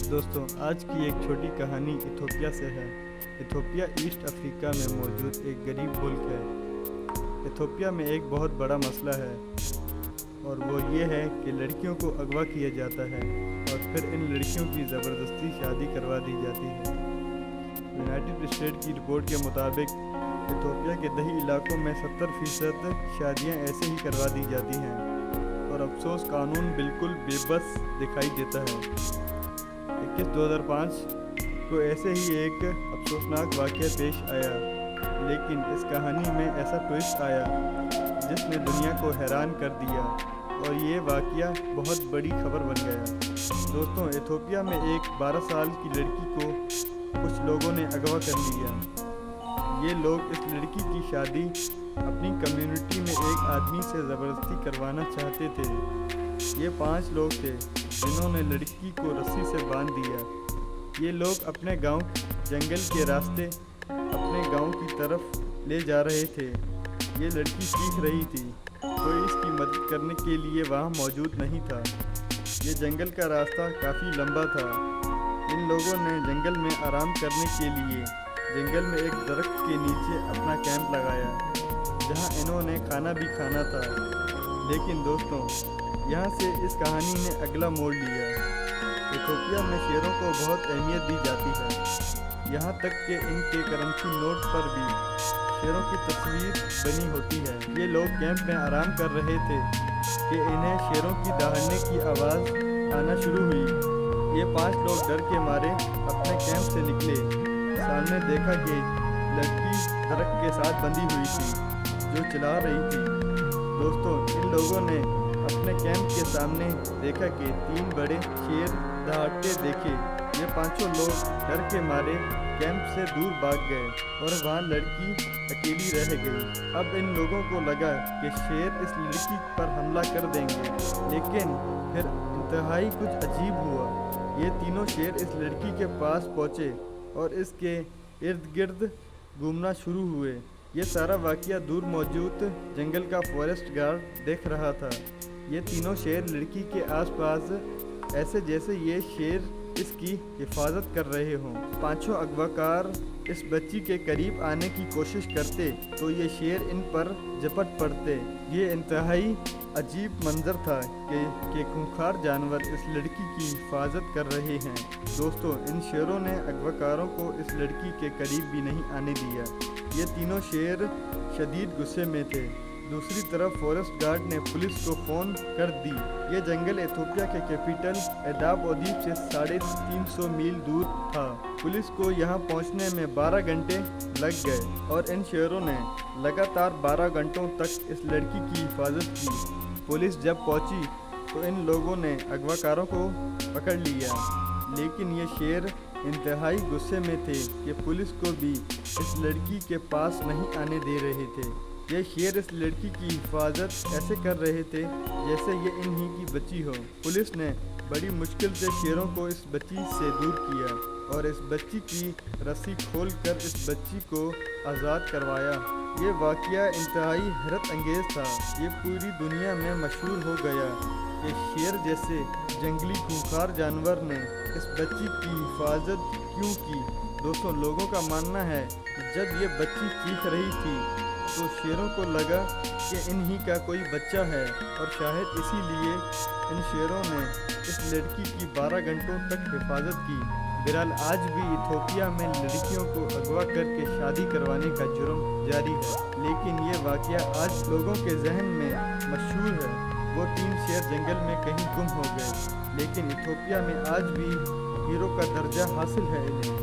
दोस्तों, आज की एक छोटी कहानी इथोपिया से है। इथोपिया ईस्ट अफ्रीका में मौजूद एक गरीब मुल्क है। इथोपिया में एक बहुत बड़ा मसला है और वो ये है कि लड़कियों को अगवा किया जाता है और फिर इन लड़कियों की ज़बरदस्ती शादी करवा दी जाती है। यूनाइटेड स्टेट की रिपोर्ट के मुताबिक इथोपिया के दही इलाकों में 70% शादियाँ ऐसे ही करवा दी जाती हैं और अफसोस कानून बिल्कुल बेबस दिखाई देता है। 21/2005 को ऐसे ही एक अफसोसनाक वाक़या पेश आया, लेकिन इस कहानी में ऐसा ट्विस्ट आया जिसने दुनिया को हैरान कर दिया और ये वाक़या बहुत बड़ी खबर बन गया। दोस्तों, इथोपिया में एक 12 साल की लड़की को कुछ लोगों ने अगवा कर लिया। ये लोग इस लड़की की शादी अपनी कम्युनिटी में एक आदमी से ज़बरदस्ती करवाना चाहते थे। ये 5 लोग थे जिन्होंने लड़की को रस्सी से बांध दिया। ये लोग अपने गांव जंगल के रास्ते अपने गांव की तरफ ले जा रहे थे। ये लड़की चीख रही थी, कोई इसकी मदद करने के लिए वहां मौजूद नहीं था। ये जंगल का रास्ता काफ़ी लंबा था। इन लोगों ने जंगल में आराम करने के लिए जंगल में एक दरख्त के नीचे अपना कैंप लगाया, जहां इन्होंने खाना भी खाना था। लेकिन दोस्तों, यहाँ से इस कहानी ने अगला मोड़ लिया। इथोपिया में शेरों को बहुत अहमियत दी जाती है, यहाँ तक कि इनके करेंसी नोट पर भी शेरों की तस्वीर बनी होती है। ये लोग कैंप में आराम कर रहे थे कि इन्हें शेरों की दहाड़ने की आवाज़ आना शुरू हुई। ये 5 लोग डर के मारे अपने कैंप से निकले। सामने देखा कि लड़की दरख्त के साथ बंधी हुई थी जो चिल्ला रही थी। दोस्तों, इन लोगों ने अपने कैंप के सामने देखा कि 3 बड़े शेर दहाड़ते देखे। ये 5 लोग डर के मारे कैंप से दूर भाग गए और वहाँ लड़की अकेली रह गई। अब इन लोगों को लगा कि शेर इस लड़की पर हमला कर देंगे, लेकिन फिर इंतहाई कुछ अजीब हुआ। ये तीनों शेर इस लड़की के पास पहुँचे और इसके इर्द गिर्द घूमना शुरू हुए। ये सारा वाक़या दूर मौजूद जंगल का फॉरेस्ट गार्ड देख रहा था। ये तीनों शेर लड़की के आसपास ऐसे जैसे ये शेर इसकी हिफाजत कर रहे हों। 5 अगवाकार इस बच्ची के करीब आने की कोशिश करते तो ये शेर इन पर झपट पड़ते। ये इंतहाई अजीब मंजर था कि खूंखार जानवर इस लड़की की हिफाजत कर रहे हैं। दोस्तों, इन शेरों ने अगवाकारों को इस लड़की के करीब भी नहीं आने दिया। ये तीनों शेर शदीद गुस्से में थे। दूसरी तरफ फॉरेस्ट गार्ड ने पुलिस को फ़ोन कर दी। ये जंगल इथोपिया के कैपिटल एडिस अबीबा से 350 मील दूर था। पुलिस को यहाँ पहुँचने में 12 घंटे लग गए और इन शेरों ने लगातार 12 घंटों तक इस लड़की की हिफाजत की। पुलिस जब पहुँची तो इन लोगों ने अगवाकारों को पकड़ लिया, लेकिन ये शेर इंतहाई गुस्से में थे कि पुलिस को भी इस लड़की के पास नहीं आने दे रहे थे। ये शेर इस लड़की की हिफाजत ऐसे कर रहे थे जैसे ये इन्हीं की बच्ची हो। पुलिस ने बड़ी मुश्किल से शेरों को इस बच्ची से दूर किया और इस बच्ची की रस्सी खोलकर इस बच्ची को आज़ाद करवाया। ये वाक़या इंतहाई हैरत अंगेज़ था। ये पूरी दुनिया में मशहूर हो गया कि शेर जैसे जंगली खूंखार जानवर ने इस बच्ची की हिफाजत क्यों की। दोस्तों, लोगों का मानना है कि जब ये बच्ची चीख रही थी तो शेरों को लगा कि इन्हीं का कोई बच्चा है और शायद इसीलिए इन शेरों ने इस लड़की की 12 घंटों तक हिफाजत की। बहरहाल, आज भी इथोपिया में लड़कियों को अगवा करके शादी करवाने का जुर्म जारी है, लेकिन ये वाक़या आज लोगों के जहन में मशहूर है। वो 3 शेर जंगल में कहीं गुम हो गए, लेकिन इथोपिया में आज भी हीरो का दर्जा हासिल है इन्हें।